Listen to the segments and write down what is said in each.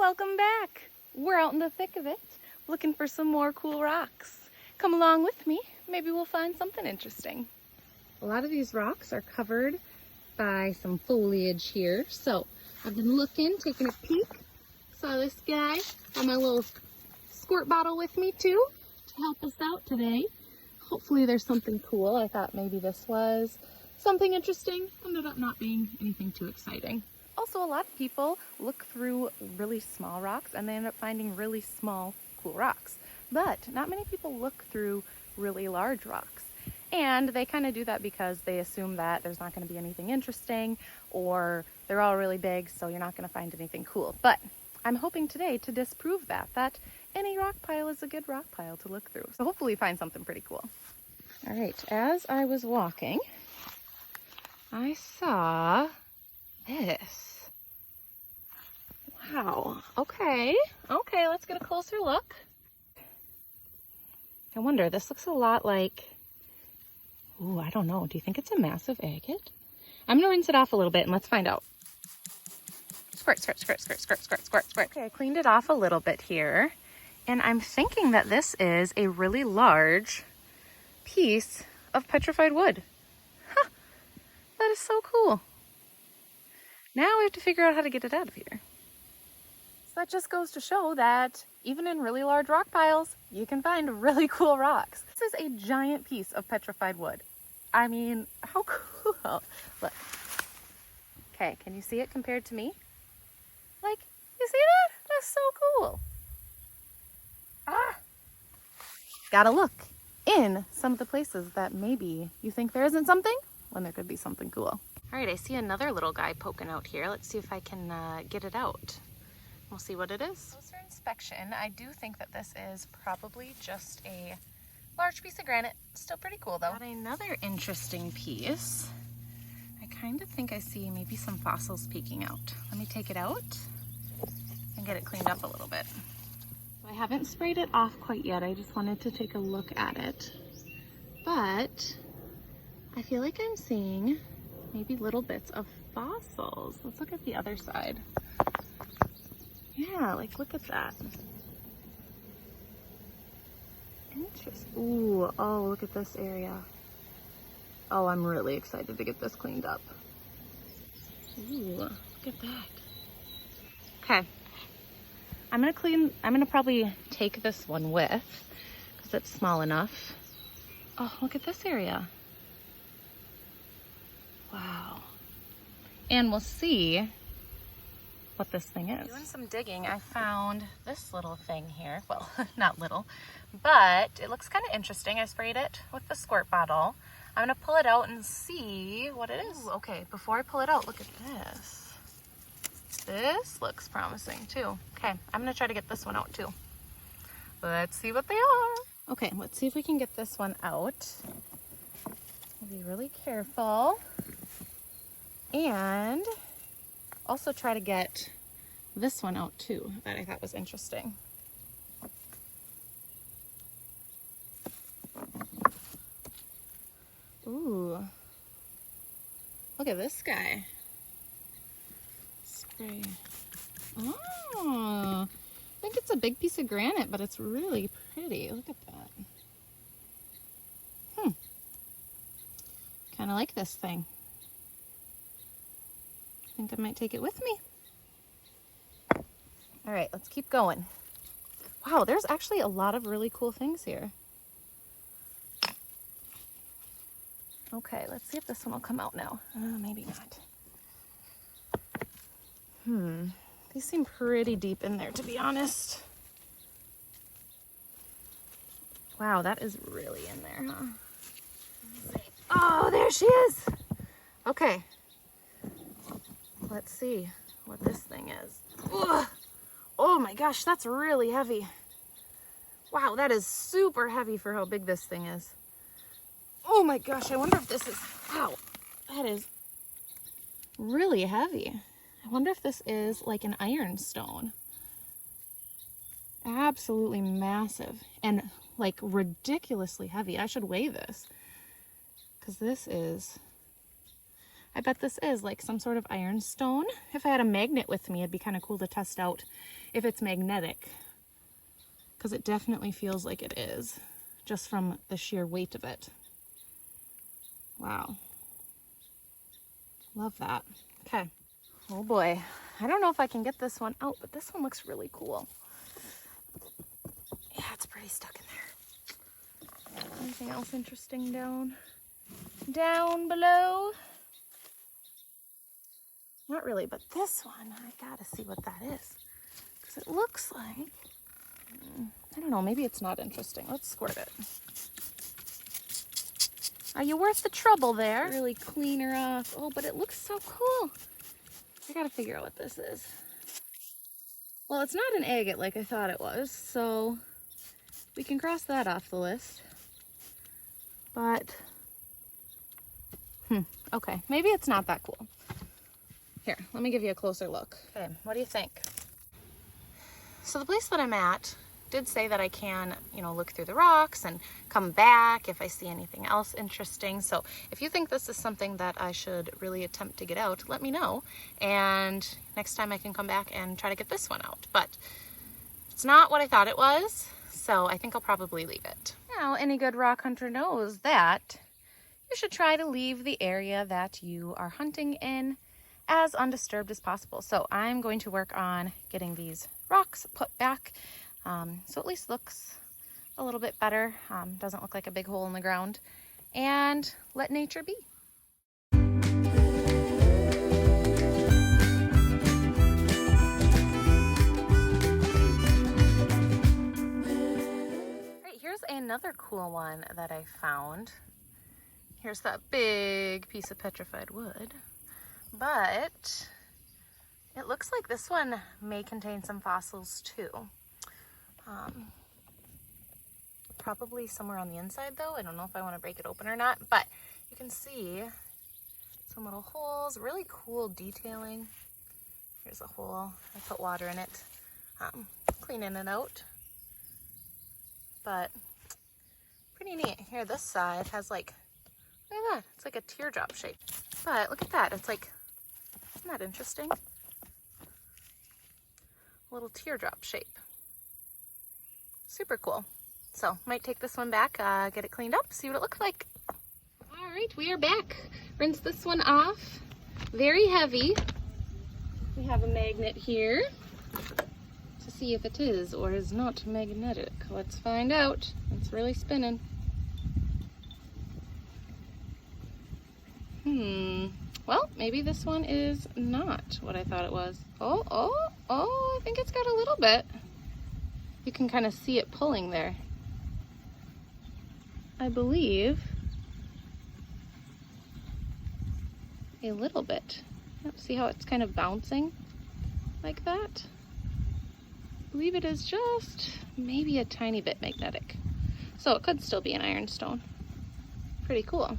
Welcome back. We're out in the thick of it, looking for some more cool rocks. Come along with me, maybe we'll find something interesting. A lot of these rocks are covered by some foliage here, so I've been looking, taking a peek. Saw this guy, got my little squirt bottle with me too, to help us out today. Hopefully there's something cool. I thought maybe this was something interesting. Ended up not being anything too exciting. Also, a lot of people look through really small rocks and they end up finding really small, cool rocks. But not many people look through really large rocks. And they kind of do that because they assume that there's not going to be anything interesting, or they're all really big, so you're not going to find anything cool. But I'm hoping today to disprove that any rock pile is a good rock pile to look through. So hopefully find something pretty cool. All right, as I was walking, I saw this. Wow, okay, let's get a closer look. I wonder, this looks a lot like, ooh, I don't know. Do you think it's a massive agate? I'm gonna rinse it off a little bit and let's find out. Squirt, squirt, squirt, squirt, squirt, squirt, squirt, squirt. Okay, I cleaned it off a little bit here. And I'm thinking that this is a really large piece of petrified wood. Huh, that is so cool. Now we have to figure out how to get it out of here. So that just goes to show that even in really large rock piles, you can find really cool rocks. This is a giant piece of petrified wood. I mean, how cool. Look. Okay, can you see it compared to me? Like, you see that? That's so cool. Gotta look in some of the places that maybe you think there isn't something when there could be something cool. All right, I see another little guy poking out here. Let's see if I can get it out. We'll see what it is. Closer inspection, I do think that this is probably just a large piece of granite. Still pretty cool though. Got another interesting piece. I kind of think I see maybe some fossils peeking out. Let me take it out and get it cleaned up a little bit. I haven't sprayed it off quite yet. I just wanted to take a look at it. But I feel like I'm seeing maybe little bits of fossils. Let's look at the other side. Yeah, like look at that. Interesting. Ooh, oh, look at this area. Oh, I'm really excited to get this cleaned up. Ooh, look at that. Okay. I'm gonna probably take this one with, because it's small enough. Oh, look at this area. Wow. And we'll see what this thing is. Doing some digging, I found this little thing here. Well, not little, but it looks kind of interesting. I sprayed it with the squirt bottle. I'm gonna pull it out and see what it is. Ooh, okay, before I pull it out, look at this. This looks promising too. Okay, I'm gonna try to get this one out too. Let's see what they are. Okay, let's see if we can get this one out. I'll be really careful. And also try to get this one out too, that I thought was interesting. Ooh, look at this guy. Spray. Oh, I think it's a big piece of granite, but it's really pretty. Look at that. Kind of like this thing. I think I might take it with me. All right, let's keep going. Wow, there's actually a lot of really cool things here. Okay, let's see if this one will come out now. Maybe not. These seem pretty deep in there, to be honest. Wow, that is really in there, huh? Oh, there she is. Okay. Let's see what this thing is. Ugh. Oh my gosh, that's really heavy. Wow, that is super heavy for how big this thing is. Oh my gosh, I wonder if this is, wow, that is really heavy. I wonder if this is like an ironstone. Absolutely massive and like ridiculously heavy. I should weigh this because this is, I bet this is like some sort of ironstone. If I had a magnet with me, it'd be kind of cool to test out if it's magnetic, because it definitely feels like it is, just from the sheer weight of it. Wow. Love that. Okay. Oh boy. I don't know if I can get this one out, but this one looks really cool. Yeah, it's pretty stuck in there. Anything else interesting down below? Not really, but this one, I gotta see what that is. Because it looks like, I don't know, maybe it's not interesting. Let's squirt it. Are you worth the trouble there? Really clean her off. Oh, but it looks so cool. I gotta figure out what this is. Well, it's not an agate like I thought it was, so we can cross that off the list. But, okay, maybe it's not that cool. Here, let me give you a closer look. Okay, what do you think? So the place that I'm at did say that I can, look through the rocks and come back if I see anything else interesting. So if you think this is something that I should really attempt to get out, let me know. And next time I can come back and try to get this one out. But it's not what I thought it was, so I think I'll probably leave it. Now, any good rock hunter knows that you should try to leave the area that you are hunting in as undisturbed as possible. So I'm going to work on getting these rocks put back, so at least looks a little bit better, doesn't look like a big hole in the ground, and let nature be. Right, here's another cool one that I found. Here's that big piece of petrified wood. But it looks like this one may contain some fossils too. Probably somewhere on the inside though. I don't know if I want to break it open or not, but you can see some little holes, really cool detailing. Here's a hole, I put water in it, cleaning it out, but pretty neat. Here, this side has like, look at that, it's like a teardrop shape, but look at that, it's like, isn't that interesting? A little teardrop shape. Super cool. So might take this one back, get it cleaned up, see what it looks like. All right, we are back. Rinse this one off. Very heavy. We have a magnet here to see if it is or is not magnetic. Let's find out. It's really spinning. Well, maybe this one is not what I thought it was. Oh, I think it's got a little bit. You can kind of see it pulling there. I believe a little bit. See how it's kind of bouncing like that? I believe it is just maybe a tiny bit magnetic. So it could still be an ironstone. Pretty cool.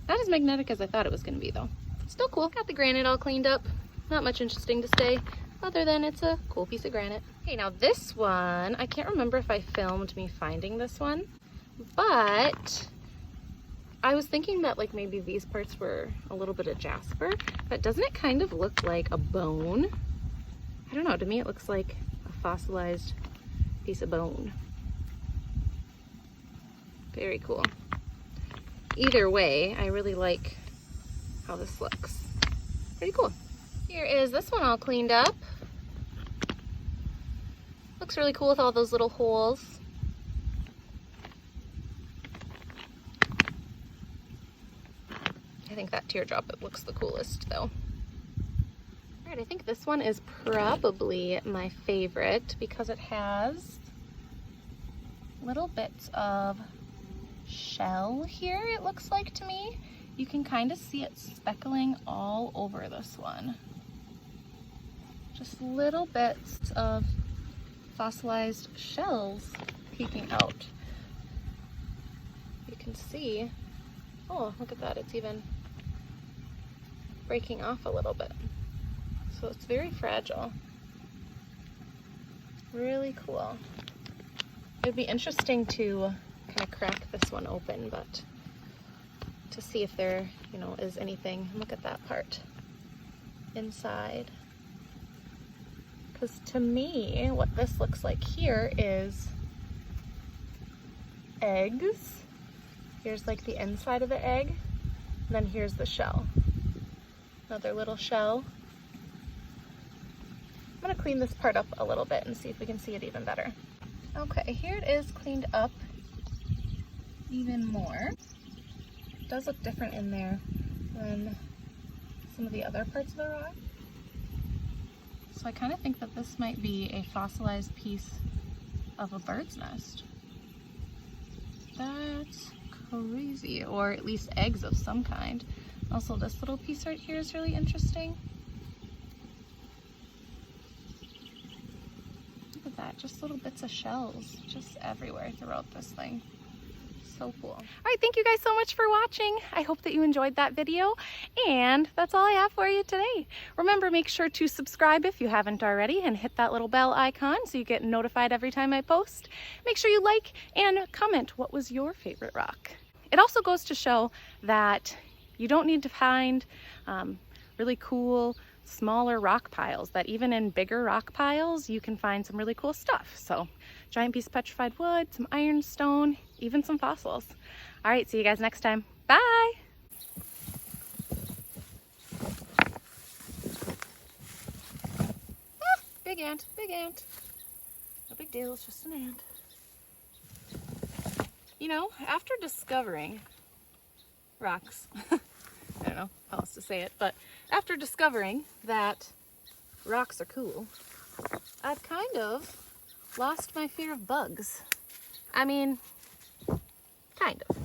Not as magnetic as I thought it was going to be though. Still cool. Got the granite all cleaned up. Not much interesting to say other than it's a cool piece of granite. Okay, now this one, I can't remember if I filmed me finding this one, but I was thinking that like maybe these parts were a little bit of jasper, but doesn't it kind of look like a bone? I don't know, to me it looks like a fossilized piece of bone. Very cool. Either way, I really like how this looks. Pretty cool. Here is this one all cleaned up. Looks really cool with all those little holes. I think that teardrop, it looks the coolest though. All right, I think this one is probably my favorite because it has little bits of shell here, it looks like to me. You can kind of see it speckling all over this one. Just little bits of fossilized shells peeking out. You can see, oh, look at that, it's even breaking off a little bit. So it's very fragile. Really cool. It'd be interesting to kind of crack this one open, but to see if there, you know, is anything. Look at that part inside. Because to me, what this looks like here is eggs. Here's like the inside of the egg, and then here's the shell. Another little shell. I'm gonna clean this part up a little bit and see if we can see it even better. Okay, here it is cleaned up even more. It does look different in there than some of the other parts of the rock. So I kind of think that this might be a fossilized piece of a bird's nest. That's crazy, or at least eggs of some kind. Also, this little piece right here is really interesting. Look at that, just little bits of shells just everywhere throughout this thing. So cool. All right, thank you guys so much for watching. I hope that you enjoyed that video, and that's all I have for you today. Remember, make sure to subscribe if you haven't already, and hit that little bell icon so you get notified every time I post. Make sure you like and comment what was your favorite rock. It also goes to show that you don't need to find really cool smaller rock piles, that even in bigger rock piles you can find some really cool stuff. So giant piece of petrified wood, some ironstone, even some fossils. All right, see you guys next time. Bye. Ah, big ant, big ant. No big deal, it's just an ant. You know, after discovering rocks, I don't know how else to say it, but after discovering that rocks are cool, I've kind of lost my fear of bugs. I mean, kind of.